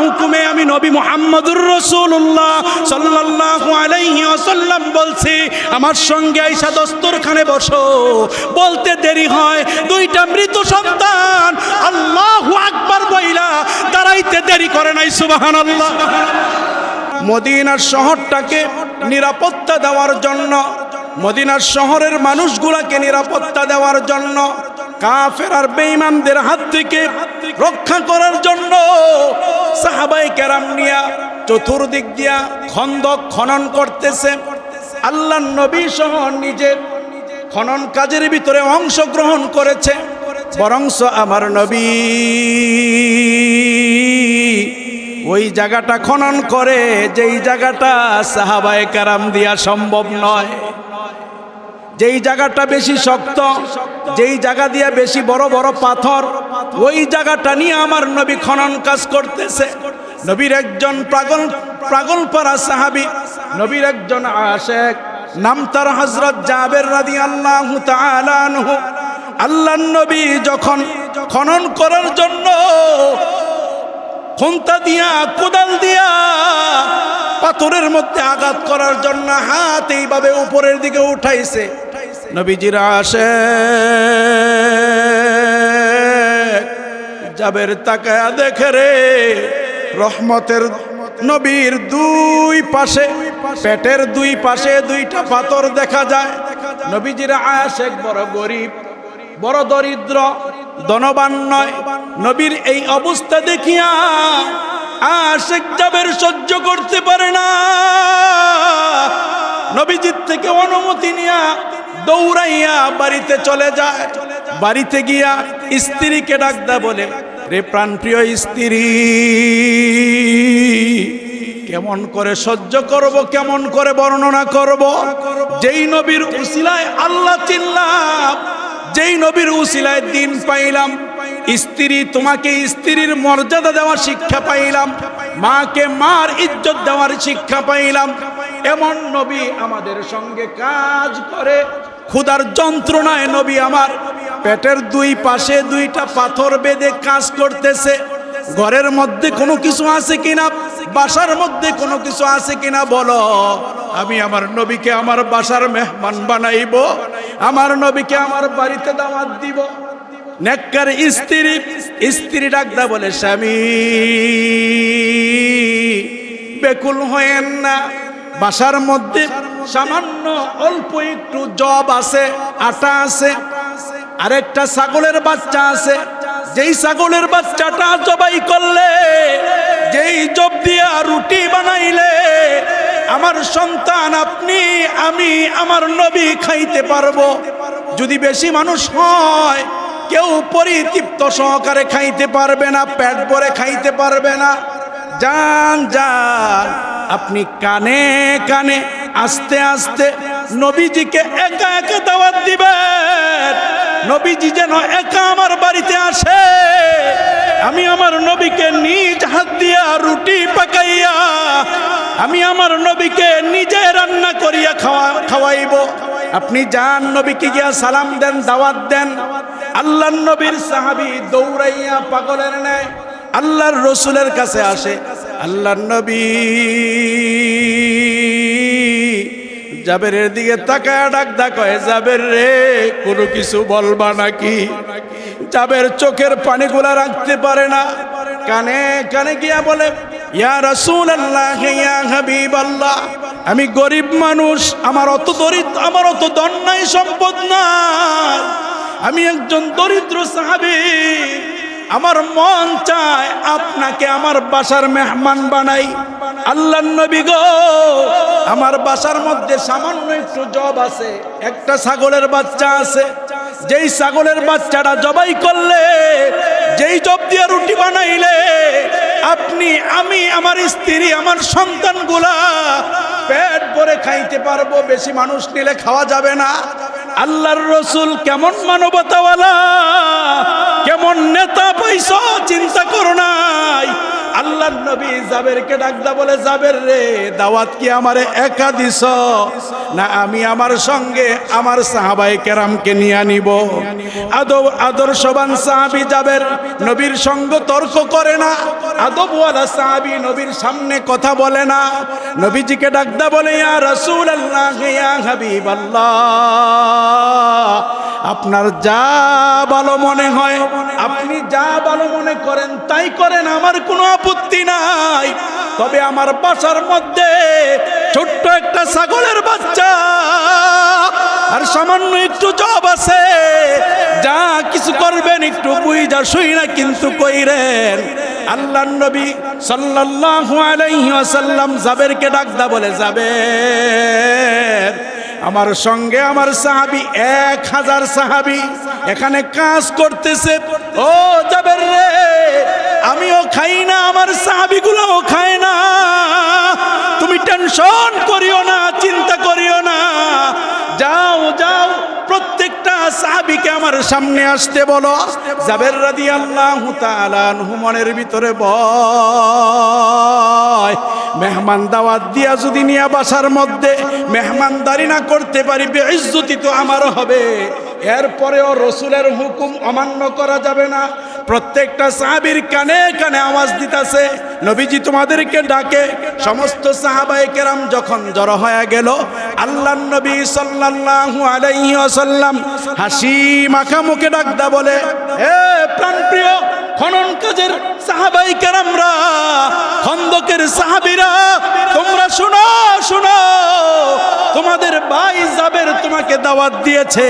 হুকুমে আমি নবী মুহাম্মদুর রাসূলুল্লাহ সাল্লাল্লাহু আলাইহি ওয়াসাল্লাম বলছি, আমার সঙ্গে আইসা দস্তরখানে বসো। বলতে দেরি হয়, দুইটা মৃত সন্তান আল্লাহু আকবার বইলা দাঁড়াইতে দেরি করে নাই। সুবহানাল্লাহ। মদিনার শহরটাকে নিরাপত্তা দেওয়ার জন্য, মদিনার শহরের মানুষগুলাকে নিরাপত্তা দেওয়ার জন্য, কাফের আর বেঈমানদের হাত থেকে রক্ষা করার জন্য সাহাবায়ে কেরাম নিয়া চতুর্দিক দিয়া খন্দক খনন করতেছে। আল্লাহর নবী সহ নিজে খনন কাজের ভিতরে অংশগ্রহণ করেছে। বরংস আমার নবী ওই জায়গাটা খনন করে যেই জায়গাটা সাহাবায়ে কেরাম দিয়া সম্ভব নয়, যেই জায়গাটা বেশি শক্ত, যেই জায়গা দিয়ে বেশি বড় বড় পাথর, ওই জায়গাটা নিয়ে আমার নবী খনন কাজ করতেছে। নবীর একজন পাগলপারা সাহাবী, নবীর একজন আশিক, নাম তার হযরত জাবের রাদিয়াল্লাহু তাআলা আনহু। আল্লাহর নবী যখন খনন করার জন্য খুন্তা দিয়া কোদাল দিয়া পাথরের মধ্যে আঘাত করার জন্য হাত এইভাবে উপরের দিকে উঠাইছে, নবীজির আশিক জাবের তাকায়া দেখে রে, রহমতের নবীর দুই পাশে, পেটের দুই পাশে দুইটা পাথর দেখা যায়। নবীজির আশিক বড় গরিব, বড় দরিদ্র, ধনবান নয়। নবীর এই অবস্থা দেখিয়া আশিক জাবের সহ্য করতে পারে না। নবীজির থেকে অনুমতি নিয়া দৌড়াইয়া বাড়িতে চলে যায়। বাড়িতে গিয়া স্ত্রীকে ডাক দেয়, বলে রে প্রাণপ্রিয় স্ত্রী, কেমন করে সহ্য করব, কেমন করে বর্ণনা করব? যেই নবীর উসিলায় আল্লাহ চিনলাম, যেই নবীর উসিলায় দিন পাইলাম, স্ত্রী তোমাকে স্ত্রীর মর্যাদা দেওয়ার শিক্ষা পাইলাম, মাকে মার ইজ্জত দেওয়ার শিক্ষা পাইলাম, এমন নবী আমাদের সঙ্গে কাজ করে। ক্ষুধার যন্ত্রণায় নবী আমার পেটের দুই পাশে দুইটা পাথর বেঁধে কাজ করতেছে। ঘরের মধ্যে কোনো কিছু আছে কিনা, বাসার মধ্যে কোনো কিছু আছে কিনা বলো। আমি আমার নবীকে আমার বাসার মেহমান বানাইব, আমার নবীকে আমার বাড়িতে দাওয়াত দিব। নেককার স্ত্রী ডাকদা বলে, স্বামী বেকুল হয়েন না, বাসার মধ্যে সামান্য অল্প একটু জব আছে, আটা আছে, আরেকটা ছাগলের বাচ্চা আছে। যেই ছাগলের বাচ্চাটা জবাই করলে, যেই জব দিয়া রুটি বানাইলে আমার সন্তান, আপনি, আমি, আমার নবী খাইতে পারবো। যদি বেশি মানুষ হয়, কেউ পরিতৃপ্ত সহকারে খাইতে পারবে না, পেট ভরে খাইতে পারবে না। যান যান, আপনি কানে কানে আস্তে আস্তে নবীজিকে একা একা দাওয়াত দিবেন। নবীজি যেন একা আমার বাড়িতে আসে, আমি আমার নবীকে নিজ হাত দিয়া রুটি পাকাইয়া, আমি আমার নবীকে নিজে রান্না করিয়া খাওয়াইব। আপনি যান, নবীকে গিয়া সালাম দেন, দাওয়াত দেন। আল্লাহর নবীর সাহাবী দৌড়াইয়া পাগলের ন্যায় আল্লাহর রসুলের কাছে আসে। আল্লাহর নবী জাবেরের দিকে তাকায় ডাক কয়, জাবের রে, কোনো কিছু বলবা নাকি? জাবের চোখের পানিগুলা রাখতে পারে না, কানে কানে গিয়া বলে, ইয়া রাসূলুল্লাহ, ইয়া হাবিবাল্লাহ, আমি গরিব মানুষ, আমার অত দরিদ্র, আমার অত ধন নাই, সম্পদ নাই, আমি একজন দরিদ্র সাহাবী। আমার মন চায় আপনাকে আমার বাসার মেহমান বানাই। আল্লাহর নবী গো, আমার বাসার মধ্যে সামান্য একটু জব আছে, একটা ছাগলের বাচ্চা আছে। যেই ছাগলের বাচ্চাটা জবাই করলে, যেই জব দিয়ে রুটি বানাইলে, আপনি, আমি, আমার স্ত্রী, আমার সন্তানগুলা পেট ভরে খাইতে পারবো। বেশি মানুষ নিলে খাওয়া যাবে না। আল্লাহর রসুল কেমন মানবতাওয়ালা, কেমন নেতা পাইছ চিন্তা করো নাই। আল্লাহর নবী জাবেরকে ডাকদা বলে, জাবের রে, দাওয়াত কি আমারে একা দিছ না আমি আমার সঙ্গে আমার সাহাবায়ে কেরামকে নিয়ে নিব? আদর্শবান সাহাবী জাবের নবীর সঙ্গ তর্ক করে না, আদবওয়ালা সাহাবী নবীর সামনে কথা বলে না। নবীজিকে ডাকদা বলে, ইয়া রাসূলুল্লাহ, ইয়া হাবিবাল্লাহ, আপনার যা ভালো মনে হয়, আপনি যা ভালো মনে করেন তাই করেন, আমার কোনো আপত্তি নাই। তবে আমার বাসার মধ্যে ছোট্ট একটা ছাগলের বাচ্চা আর সামান্য একটু জব আছে, যা কিছু করবেন একটু বুঝা শুই না কিন্তু কইরেন। আল্লাহর নবী সাল্লাল্লাহু আলাইহি ওয়াসাল্লাম জাবেরকে ডাকদা বলে, জাবের, আমার সঙ্গে আমার সাহাবী 1000 সাহাবী এখানে কাজ করতেছে। ও জাবের রে, আমিও খাই না, আমার সাহাবীগুলোও খায় না, তুমি টেনশন করিও না, চিন্তা করিও না, যাও যাও প্রত্যেকটা সাহাবীকে আমার সামনে আসতে বলো। জাবের রাদিয়াল্লাহু তাআলা আনহু মনের ভিতরে ভয়, মেহমান দাওয়াত দিয়া যদি নিয়া বাসার মধ্যে মেহমানদারি না করতে পারি, বেইজ্জতি তো আমার হবে। এরপরেও রসুলের হুকুম অমান্য করা যাবে না। প্রত্যেকটা সাহাবীর কানে কানে আওয়াজ দিতেছে, নবীজি তোমাদেরকে ডাকে। সমস্ত সাহাবায়ে কেরাম যখন জড়ো হয়ে গেল, আল্লাহর নবী সাল্লাল্লাহু আলাইহি ওয়াসাল্লাম হাসি মাখা মুখে ডাকদা বলে, হে প্রাণপ্রিয় খনন কাজের সাহাবায়ে কেরামরা, খন্দকের সাহাবীরা, তোমরা শোনো শোনো, তোমাদের ভাই জাবের তোমাকে দাওয়াত দিয়েছে,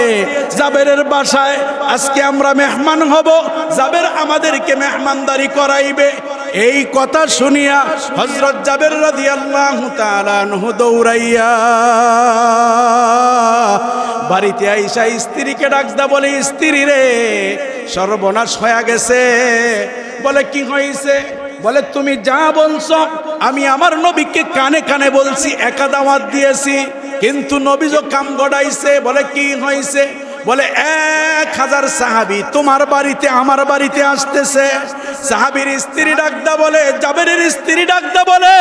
জাবেরের বাসায় আজকে আমরা মেহমান হব, জাবের আমাদেরকে মেহমানদারি করাইবে। এই কথা শুনিয়া হযরত জাবের রাদিয়াল্লাহু তাআলা আনহু দৌড়াইয়া বাড়িতে আইসা স্ত্রীকে ডাকদা বলে, স্ত্রী রে, সর্বনাশ হয়ে গেছে। বলে, কি হয়েছে? বলে, তুমি যা বলছো আমি আমার নবীকে কানে কানে বলছি, একা দাওয়াত দিয়েছি, কিন্তু নবী যে কাম গড়াইছে। বলে, কি হয়েছে? বলে, 1000 সাহাবী তোমার বাড়িতে আমার বাড়িতে আসতেছে। সাহাবীর স্ত্রী ডাকদা বলে, জাবেরের স্ত্রী ডাকদা বলে,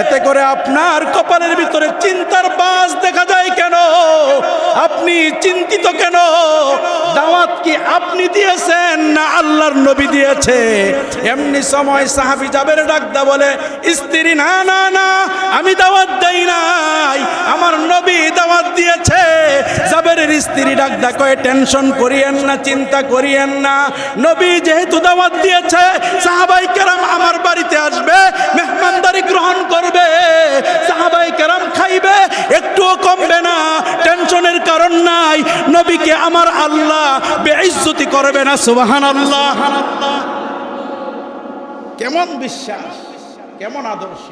এতে করে আপনার কপালের ভিতরে চিন্তার বাস দেখা যায় কেন? আপনি চিন্তিত কেন? দাওয়াত কি আপনি দিয়েছেন না আল্লাহর নবী দিয়েছে? এমনি সময় সাহাবী জাবের ডাকদা বলে, স্ত্রী, না না না, আমি দাওয়াত দেই নাই, আমার নবী দাওয়াত দিয়েছে। জাবেরের স্ত্রী ডাকদা কয়, টেনশন করিয়েন না, চিন্তা করিয়েন না, নবী যেহেতু দাওয়াত দিয়েছে, সাহাবায়ে কেরাম আমার বাড়িতে আসবে, মেহমানদারি গ্রহণ করবে, সাহাবায়ে কেরাম খাইবে, একটুও কমবে না, টেনশনের কারণ নাই, নবীকে আমার আল্লাহ বেইজ্জতি করবে না। সুবহানাল্লাহ। কেমন বিশ্বাস, কেমন আদর্শ।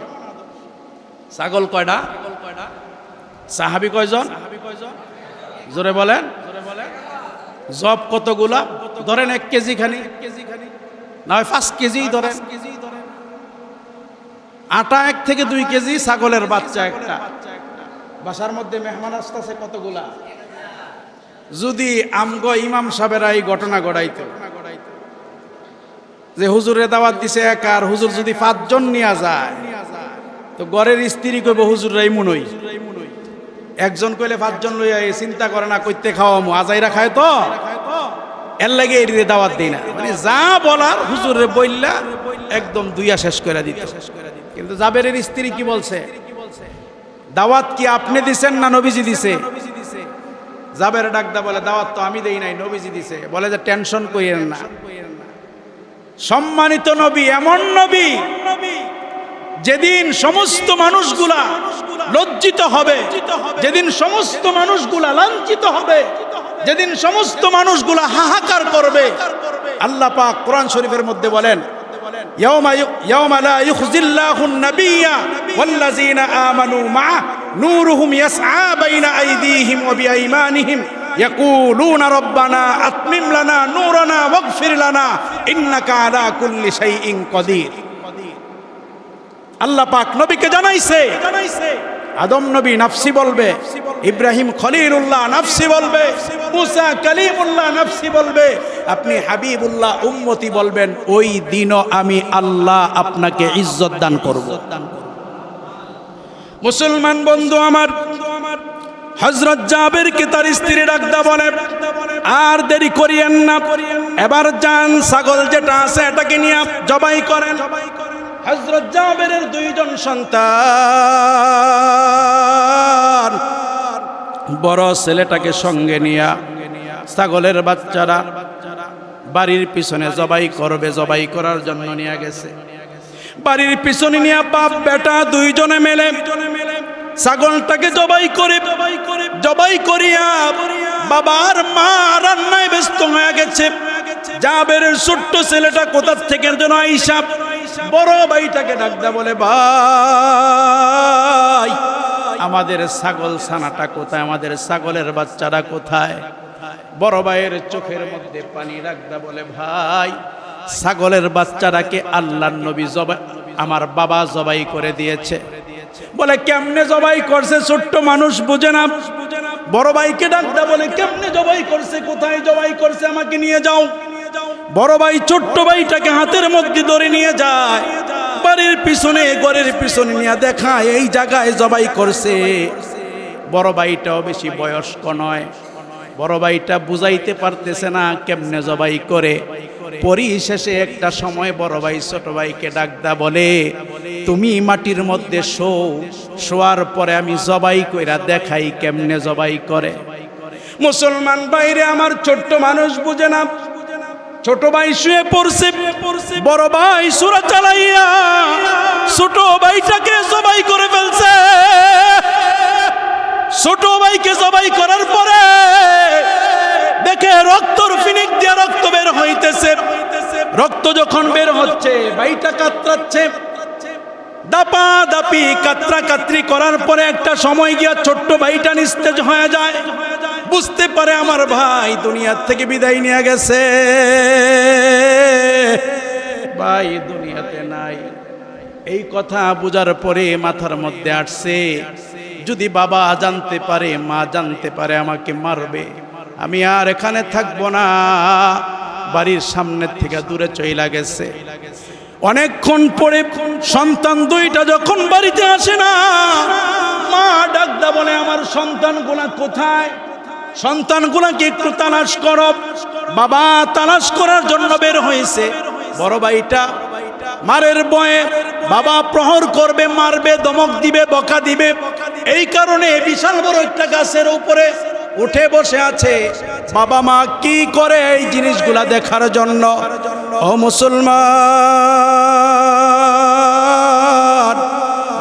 ছাগল কয়টা? সাহাবী কয়জন? জোরে বলেন। জব কতগুলা? ধরেন 1 কেজি খানি, না হয় 5 কেজি ধরেন। আটা 1 থেকে 2 কেজি, ছাগলের বাচ্চা একটা। বাসার মধ্যে মেহমান আসতেছে কতগুলা? যদি আমগো ইমাম সাহেবেরা এই ঘটনা ঘটাইতো যে হুজুরে দাওয়াত দিছে এক, আর হুজুর যদি 5 জন নিয়ে যায়, তো ঘরের স্ত্রী কইব হুজুররাই মুনই, একজন কইলে 5 জন লইয়া চিন্তা করে না কইতে খাওয়ামু, আজাইরা খায় তো, এর লাগে এই দাওয়াত দেই না। মানে যা বলার হুজুরে বললা একদম দুইয়া শেষ করে দিত। কিন্তু জাবেরের স্ত্রী কি বলছে? দাওয়াত কি আপনি দিছেন না নবীজি দিছে? জাবের ডাকদা বলে, দাওয়াত তো আমি দেই নাই, নবীজি দিছে। বলে যে টেনশন কইরেন না, সম্মানিত নবী এমন নবী যেদিন সমস্ত মানুষগুলা লজ্জিত হবে, যেদিন সমস্ত মানুষগুলা লাঞ্ছিত হবে, যেদিন সমস্ত মানুষগুলা হাহাকার করবে। আল্লাহ পাক কোরআন শরীফের মধ্যে বলেন, ইয়াওমা লা ইউখজিল্লাহুন নাবিয়্যা ওয়াল্লাযীনা আমানু মা'আ নূরুহুম ইয়াসআ বাইনা আইদিহিম ওয়া বিআইমানিহিম ইয়াকুলুনা রাব্বানা আতমিম লানা নূরানা ওয়াগফির লানা ইন্নাকা আলা কুল্লি শাইইন কাদির। আল্লাহ পাক নবীকে জানাইছে আদম নবী নাফসি বলবে, ইব্রাহিম খলিলুল্লাহ নাফসি বলবে, মুসা কালিমুল্লাহ নাফসি বলবে, আপনি হাবিবুল্লাহ উম্মতি বলবেন, ওই দিনও আমি আল্লাহ আপনাকে ইজ্জত দান করব। মুসলমান বন্ধু আমার, হযরত জাবেরকে তার স্ত্রী ডাকদা বলে, আর দেরি করিয়েন না, এবার যান ছাগল যেটা আছে এটাকে নিয়ে জবাই করেন। হযরত জাবেরের দুইজন সন্তান, বড় ছেলেটাকে সঙ্গে নিয়ে ছাগলের বাচ্চারা বাড়ির পিছনে জবাই করবে, জবাই করার জন্য নিয়ে গেছে। বাড়ির পিছনে নিয়ে বাপ বেটা দুইজনে মিলে ছাগলটাকে জবাই করিয়া বাবার মা রান্নায় ব্যস্ত হয়ে গেছে। জাবেরের ছোট্ট ছেলেটা কোথা থেকে যেন আইসা বড় ভাইটাকে ডাকদা বলে, ভাই আমাদের ছাগল ছানাটা কোথায়, আমাদের ছাগলের বাচ্চারা কোথায়? বড় ভাইয়ের চোখের মধ্যে পানি রাখদা বলে, ভাই ছাগলের বাচ্চাটাকে আল্লাহর নবী আমার বাবা জবাই করে দিয়েছে। বলে কেমনে জবাই করছে? ছোট্ট মানুষ বুঝে না। বড় ভাইকে ডাকদা বলে, কেমনে জবাই করছে, কোথায় জবাই করছে, আমাকে নিয়ে যাও। বড় ভাই ছোট্ট ভাইটাকে হাতের মধ্যে ধরে নিয়ে যায়, বাড়ির পিছনে ঘরের পিছনে নিয়ে দেখায় এই জায়গায় জবাই করছে। বড় ভাইটাও বেশি বয়স্ক নয়, বড় ভাইটা বুঝাইতে পারতেছে না কেমনে জবাই করে। পরিশেষে একটা সময় বড় ভাই ছোট ভাইকে ডাকদা বলে, তুমি মাটির মধ্যে শোয়ার পরে আমি জবাই কইরা দেখাই কেমনে জবাই করে। মুসলমান বাইরে আমার ছোট্ট মানুষ বুঝে না, ছোট ভাই শুয়ে পড়ছে, বড় ভাই সূরা চালাইয়া ছোট ভাইটাকে জবাই করে ফেলছে। ছোট ভাইকে জবাই করার পরে দেখে রক্তর ফিনিক দিয়ে রক্ত বের হইতেছে। রক্ত যখন বের হচ্ছে, ভাইটা কাতরাচ্ছে, দাপা দাপি কাতরা কাতরি করার পরে একটা সময় গিয়া ছোট্ট ভাইটা নিস্তেজ হয়ে যায়। বুঝতে পারে আমার ভাই দুনিয়ার থেকে বিদায় নিয়ে গেছে, ভাই দুনিয়াতে নাই। এই কথা বুঝার পরে মাথার মধ্যে আসছে, যদি বাবা জানতে পারে, মা জানতে পারে, আমাকে মারবে, আমি আর এখানে থাকবো না। বাড়ির সামনের থেকে দূরে চইলা গেছে। অনেকক্ষণ পরে সন্তান দুইটা যখন বাড়িতে আসে না, মা ডাকদা বলে, আমার সন্তানগুলা কোথায়? সন্তানগুলাকে একটু তালাশ করো। বাবা তালাশ করার জন্য বের হয়েছে। বড় ভাইটা মারের বয়ে বাবা প্রহর করবে, মারবে, ধমক দিবে, বকা দিবে। এই কারণে বিশাল বড় একটা গাছের উপরে উঠে বসে আছে। বাবা মা কি করে এই জিনিসগুলা দেখার জন্য। ও মুসলমান,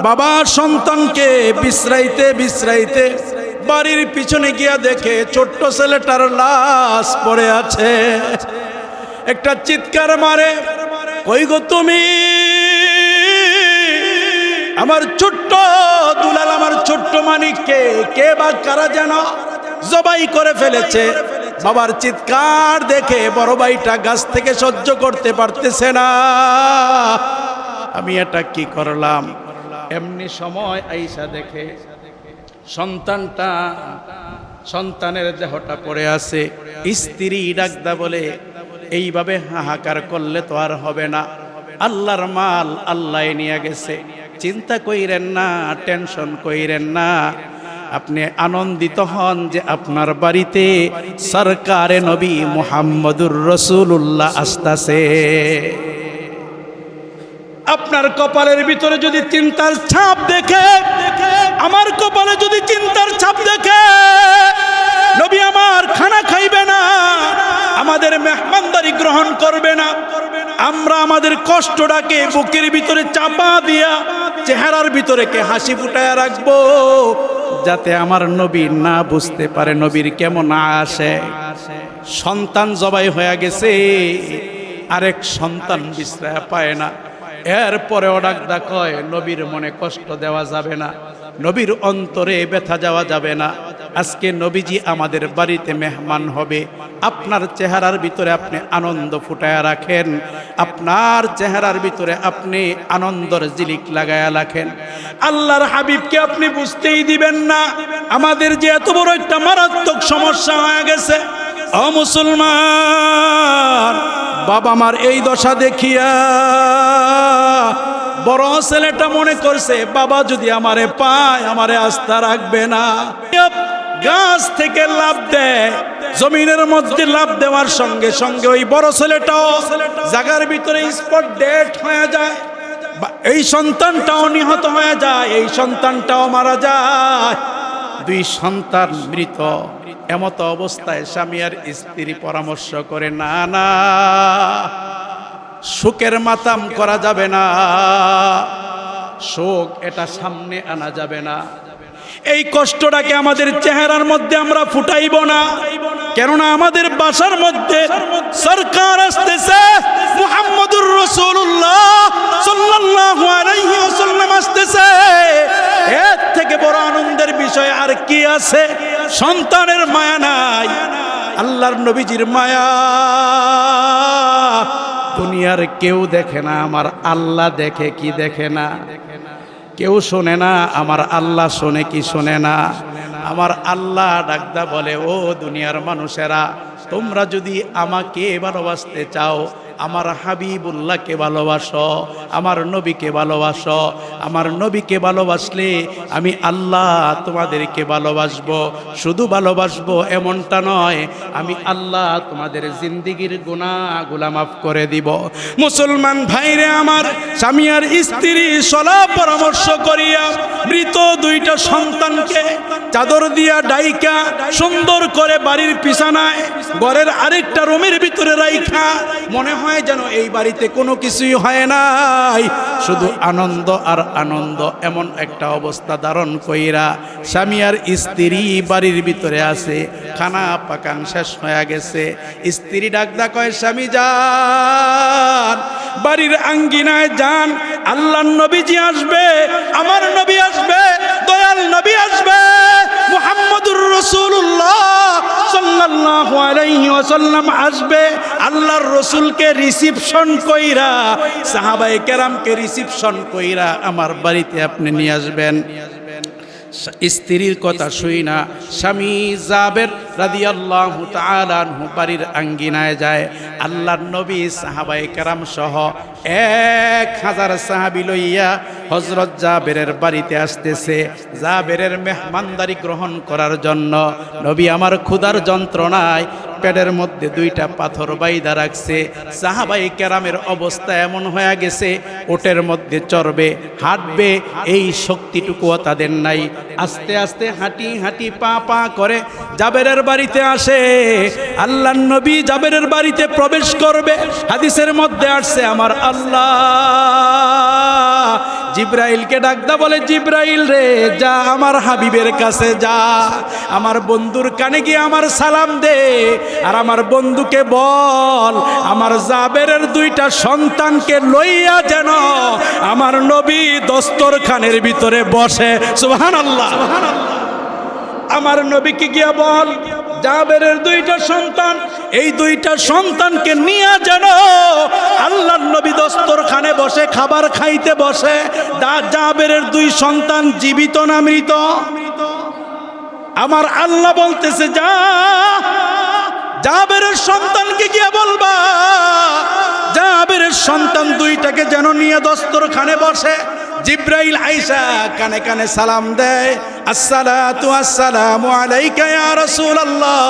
বাবা সন্তানকে বিশ্রাইতে বাড়ির পিছনে গিয়া দেখে ছোট্ট ছেলেটার লাশ পড়ে আছে। একটা চিৎকার মারে, কই গো তুমি? আমার ছোট্ট দুলাল, আমার ছোট্ট মানিককে কে বা কারা যেন জবাই করে ফেলেছে। বাবার চিৎকার দেখে বড় ভাইটা গাছ থেকে সহ্য করতে পারতেছে না। আমি এটা কি করলাম? এমনি সময় আইসা দেখে সন্তানের দেহটা পড়ে আছে। স্ত্রী ডাকদা বলে, এইভাবে হাহাকার করলে তো আর হবে না। আল্লাহর মাল আল্লাহ নিয়ে গেছে, চিন্তা কইরেন না, টেনশন কইরেন না। আপনি আনন্দিত হন যে আপনার বাড়িতে সরকারে নবী মুহাম্মদুর রাসূলুল্লাহ আসতাছে। আপনার কপালের ভিতরে যদি চিন্তার ছাপ দেখে, আমার কপালে যদি চিন্তার ছাপ দেখে, নবী আমার খানা খাইবে না, আমাদের মেহমানদারি গ্রহণ করবে না। আমরা আমাদের কষ্টটাকে বুকের ভিতরে চাপা দিয়া চেহারার ভিতরে কে হাসি ফুটায় রাখবো, যাতে আমার নবী না বুঝতে পারে নবীর কেমন আসে। সন্তান জবাই হয়ে গেছে, আরেক সন্তান বিশ্রায় পায় না। এরপরেও ডাকদা কয়, নবীর মনে কষ্ট দেওয়া যাবে না, নবীর অন্তরে ব্যথা যাওয়া যাবে না। আজকে নবীজি আমাদের বাড়িতে মেহমান হবে, আপনার চেহারার ভিতরে আপনি আনন্দ ফুটায়া রাখেন, আপনার চেহারার ভিতরে আপনি আনন্দর জিলিক লাগায়া রাখেন। আল্লাহর হাবিবকে আপনি বুঝতেই দিবেন না। আমাদের যে এত বড় একটা মারাত্মক সমস্যা হয়ে গেছে, ও মুসলমান, বাবা মার এই দশা দেখিয়া বড় ছেলেটা মনে করছে বাবা যদি আমারে পায় আমারে আস্থা রাখবে না। গাছ থেকে লাফ দেয়, জমিনের মধ্যে লাফ দেওয়ার সঙ্গে সঙ্গে ওই বড় ছেলেটাও জায়গার ভিতরে স্পট ডেড হয়ে যায়, এই সন্তানটাও নিহত হয়ে যায়, এই সন্তানটাও মারা যায়, দুই সন্তান মৃত। এমত অবস্থায় স্বামী আর স্ত্রী পরামর্শ করে, না না, শোকের মাতাম করা যাবে না, শোক এটা সামনে আনা যাবে না, এই কষ্টটাকে আমাদের চেহারার মধ্যে আমরা ফুটাইব না। কেননা আমাদের বাসার মধ্যে সরকার আসতেছে, মুহাম্মদুর রাসূলুল্লাহ সাল্লাল্লাহু আলাইহি ওয়াসাল্লাম আসতেছে। এর থেকে বড় আনন্দের বিষয় আর কি আছে? সন্তানের মায়া নাই, আল্লাহর নবীজির মায়া দুনিয়ার কেউ দেখে না, আমার আল্লাহ দেখে কি দেখে না? কেউ শোনে না, আমার আল্লাহ শোনে কি শোনে না? আমার আল্লাহ ডাকদা বলে, ও দুনিয়ার মানুষেরা, তোমরা যদি আমাকে ভালোবাসতে চাও, আমার হাবিবুল্লাহকে ভালোবাসো, আমার নবীকে ভালোবাসো। আমার নবীকে ভালোবাসলে আমি আল্লাহ তোমাদেরকে ভালোবাসবো। শুধু ভালোবাসবো এমনটা নয়, আমি আল্লাহ তোমাদের জিন্দিগির গুনাহগুলো মাফ করে দিব। মুসলমান ভাইরে আমার, স্বামী আর স্ত্রী সলা পরামর্শ করিয়া মৃত দুইটা সন্তানকে চাদর দিয়া ডাইকা সুন্দর করে বাড়ির বিছানায় ঘরের আরেকটা রুমের ভিতরে রাইখা, মনে হয় যেন এই বাড়িতে কোনো কিছুই হয় নাই, শুধু আনন্দ আর আনন্দ, এমন একটা অবস্থা ধারণ কইরা স্বামী আর স্ত্রী বাড়ির ভিতরে আছে। খানা পাকান শেষ হয়ে গেছে, স্ত্রী ডাকদা কয়, স্বামী যান, বাড়ির আঙ্গিনায় যান, আল্লাহর নবীজি আসবে, আমার নবী আসবে, দয়াল নবী আসবে, মুহাম্মদুর রাসূলুল্লাহ সাল্লাল্লাহু আলাইহি ওয়াসাল্লাম আসবে। আল্লাহর রাসূলকে রিসিপশন কইরা, সাহাবায়ে কেরামকে রিসিপশন কইরা আমার বাড়িতে আপনি নিয়ে আসবেন। স্ত্রীর কথা শুই না, স্বামী জাবের রাদিয়াল্লাহু তাআলা আনহু বাড়ির আঙ্গিনায় যায়। আল্লাহর নবী সাহাবায়ে কেরাম সহ 1000 সাহাবী লইয়া হযরত জাবেরের বাড়িতে আসতেছে, জাবেরের মেহমানদারি গ্রহণ করার জন্য। নবী আমার ক্ষুধার যন্ত্রণায় পেটের মধ্যে দুইটা পাথর বাইদা রাখছে। সাহাবায়ে কেরামের অবস্থা এমন হয়ে গেছে, ওটের মধ্যে চড়বে, হাঁটবে, এই শক্তিটুকুও তাদের নাই। আস্তে আস্তে হাঁটি হাঁটি পা পা করে জাবেরের বাড়িতে আসে। আল্লাহর নবী জাবেরের বাড়িতে প্রবেশ করবে, হাদিসের মধ্যে আসছে, আমার আল্লাহ জিব্রাইলকে ডাকদা বলে, জিব্রাইল রে, যা আমার হাবিবের কাছে যা, আমার বন্ধুর কানে গিয়ে আমার সালাম দে, আর আমার বন্ধুকে বল আমার জাবেরের দুইটা সন্তানকে লইয়া যেন আমার নবী দস্তরখানের ভিতরে বসে। সুবহানাল্লাহ। আমার নবীকে গিয়া বল, জাবেরের দুইটা সন্তান, এই দুইটা সন্তানকে নিয়ে যেন আল্লাহর নবী দস্তরখানে বসে খাবার খাইতে বসে। জাবেরের দুই সন্তান জীবিত না মৃত? আমার আল্লাহ বলতেছে, যা জাবেরের সন্তানকে গিয়ে বলবা, জাবেরের সন্তান দুইটাকে যেন নিয়ে দস্তরখানে বসে। জিব্রাইল আইসা কানে কানে সালাম দেয়, আসসালাতু আসসালামু আলাইকা ইয়া রাসূলুল্লাহ,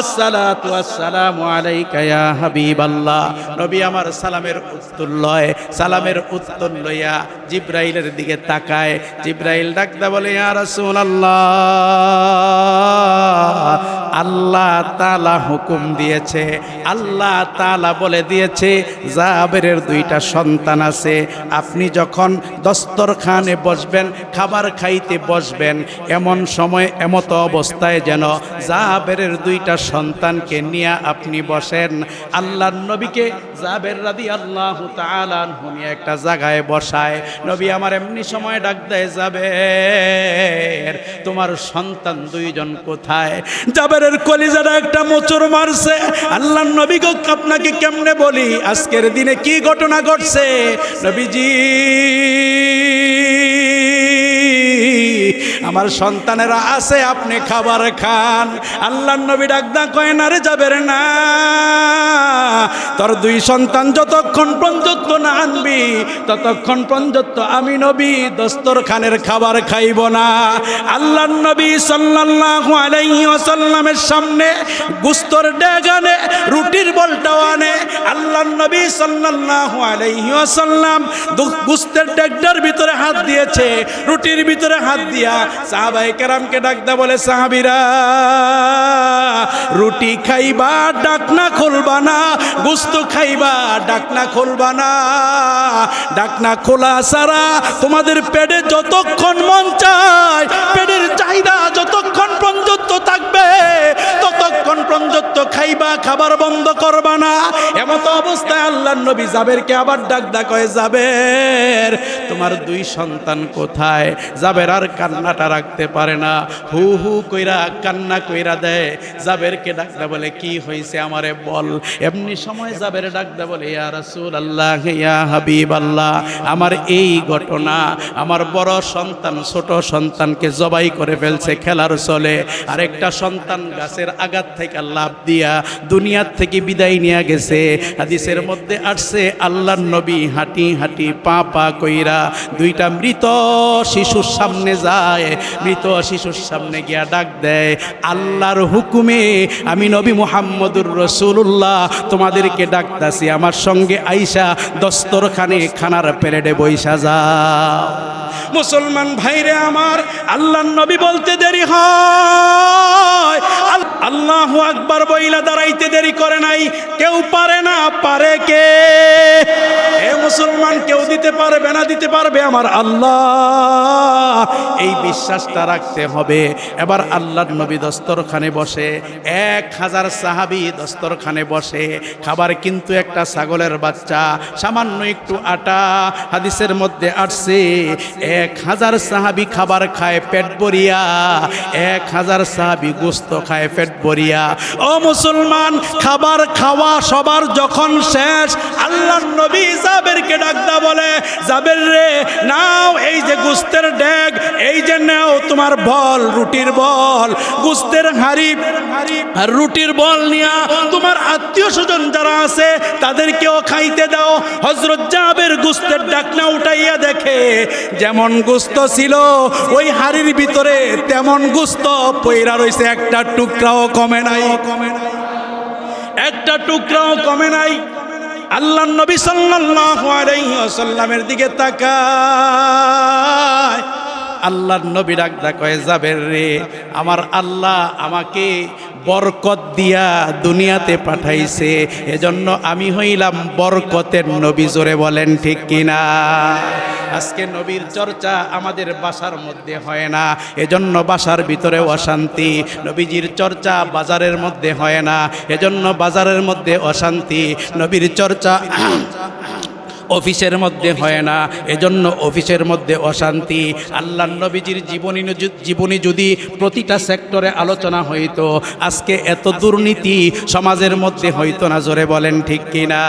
আসসালাতু আসসালামু আলাইকা ইয়া হাবিবাল্লাহ। নবী আমার সালামের উত্তর লয়, সালামের উত্তর লইয়া জিব্রাইলের দিকে তাকায়। জিব্রাইল ডাকদা বলে, ইয়া রাসূলুল্লাহ, আল্লাহ তাআলা হুকুম দিয়েছে, আল্লাহ তাআলা বলে দিয়েছে জাবেরের দুইটা সন্তান আছে, আপনি যখন দস্তরখানে বসবেন, খাবার খাইতে বসবেন, এমন সময় এমত অবস্থায় যেন জাবেরের দুইটা সন্তানকে নিয়ে আপনি বসেন। আল্লাহর নবীকে জাবের রাদিয়াল্লাহু তাআলা আনহু নিয়ে একটা জায়গায় বসায়। নবী আমার এমনি সময় ডাক দেয়, জাবের তোমার সন্তান দুইজন কোথায়? জাবেরের কলিজাটা একটা মোচড় মারছে। আল্লাহর নবী গো আপনাকে কেমনে বলি আজকের দিনে কি ঘটনা ঘটছে? নবীজি আমার সন্তানেরা আছে, আপনি খাবার খান। আল্লাহর নবী ডাকদা কয় না রে জাবের না, তোর দুই সন্তান যতক্ষণ পর্যন্ত না আনবি ততক্ষণ পর্যন্ত আমি নবী দস্তরখানের খাবার খাইব না। আল্লাহর নবী সাল্লাল্লাহু আলাইহি ওয়াসাল্লামের সামনে গুস্তর ডেগ আনে, রুটির বলটাও আনে। আল্লাহর নবী সাল্লাল্লাহু আলাইহি ওয়াসাল্লাম গুস্তের ডেগটার ভিতরে হাত দিয়েছে, রুটির ভিতরে হাত দিয়া সাহাবায়ে কেরামকে ডাকদা বলে, সাহাবীরা রুটি খাইবা ডাকনা খুলবা না, গোস্ত খাইবা ডাকনা খুলবা না। ডাকনা খোলা ছাড়া তোমাদের পেটে যতক্ষণ মন চায়, পেটের চাহিদা যতক্ষণ পর্যন্ত থাকবে ততক্ষণ পর্যন্ত খাইবা, খাবার বন্ধ করবা না। এমত অবস্থায় আল্লাহর নবী জাবেরকে আবার ডাকদা কয়, জাবের তোমার দুই সন্তান কোথায়? জাবের আর কান্নাটা রাখতে পারে না, হু হু কইরা কান্না কইরা দেয়। জাবেরকে ডাকদা বলে, কি হয়েছে আমারে বল। এমনি সময় জাবের ডাকদা বলে, ইয়া রাসূলুল্লাহ ইয়া হাবিবাল্লাহ, আমার এই ঘটনা, আমার বড় সন্তান ছোট সন্তানকে জবাই করে ফেলছে খেলার চলে। আরেকটা সন্তান গাছের আঘাত থেকে লাফ দিয়া দুনিয়ার থেকে বিদায় নিয়ে গেছে। হাদিসের মধ্যে আসছে আল্লাহর নবী হাঁটি হাঁটি পা পা কইরা দুইটা মৃত শিশুর সামনে যায়। মৃত শিশুর সামনে গিয়া ডাক দেয়, আল্লাহর হুকুমে আমি নবী মুহাম্মদুর রাসূলুল্লাহ তোমাদেরকে ডাকতাছি, আমার সঙ্গে আইসা দস্তরখানে খানার প্লেটে বইসা যাও। মুসলমান ভাইরে আমার, আল্লাহর নবী বলতে দেরি হয়, আল্লাহু আকবার বইলা দাঁড়াইতে দেরি করে নাই। কেউ পারে না, পারে কে? এ মুসলমান, কেউ দিতে পারবে না, দিতে পারবে আমার আল্লাহ। এই বিশ্বাসটা রাখতে হবে। এবার আল্লাহর নবী দস্তরখানে বসে, 1000 সাহাবী দস্তরখানে বসে। খাবার কিন্তু একটা ছাগলের বাচ্চা, সামান্য একটু আটা। হাদিসের মধ্যে আসছে 1000 সাহাবী খাবার খায় পেট ভরিয়া, 1000 সাহাবী গোশত খায় পেট ভরিয়া। ও মুসলমান, খাবার খাওয়া সবার যখন শেষ, আল্লাহর নবী জাবেরকে ডাকদা বলে, জাবের রে নাও এই যে গোশতের ডেগ, এই যে নাও তোমার বল, রুটির বল, গোশতের হাড়ি আর রুটির বল নিয়া তোমার আত্মীয় স্বজন যারা আছে তাদেরকেও খাইতে দাও। হযরত জাবের গোশতের ডাকনা উঠাইয়া দেখে যেমন গোশত ছিল ওই হাড়ির ভিতরে তেমন গোশত পইরা রইছে, একটা টুকরাও কমে নাই, একটা টুকরাও কমে নাই। আল্লাহর নবী সাল্লাল্লাহু আলাইহি ওয়াসাল্লামের দিকে তাকায়। আল্লাহর নবী ডাকদা কয়, জাবের রে আমার আল্লাহ আমাকে বরকত দিয়া দুনিয়াতে পাঠাইছে, এজন্য আমি হইলাম বরকতের নবী। জোরে বলেন ঠিক কিনা? আজকে নবীর চর্চা আমাদের বাসার মধ্যে হয় না, এজন্য বাসার ভিতরে অশান্তি। নবীজির চর্চা বাজারের মধ্যে হয় না, এজন্য বাজারের মধ্যে অশান্তি। নবীর চর্চা অফিসের মধ্যে হয় না, এজন্য অফিসের মধ্যে অশান্তি। আল্লাহর নবীজির জীবনী যদি প্রতিটা সেক্টরে আলোচনা হইতো, আজকে এত দুর্নীতি সমাজের মধ্যে হইতো না। জোরে বলেন ঠিক কিনা?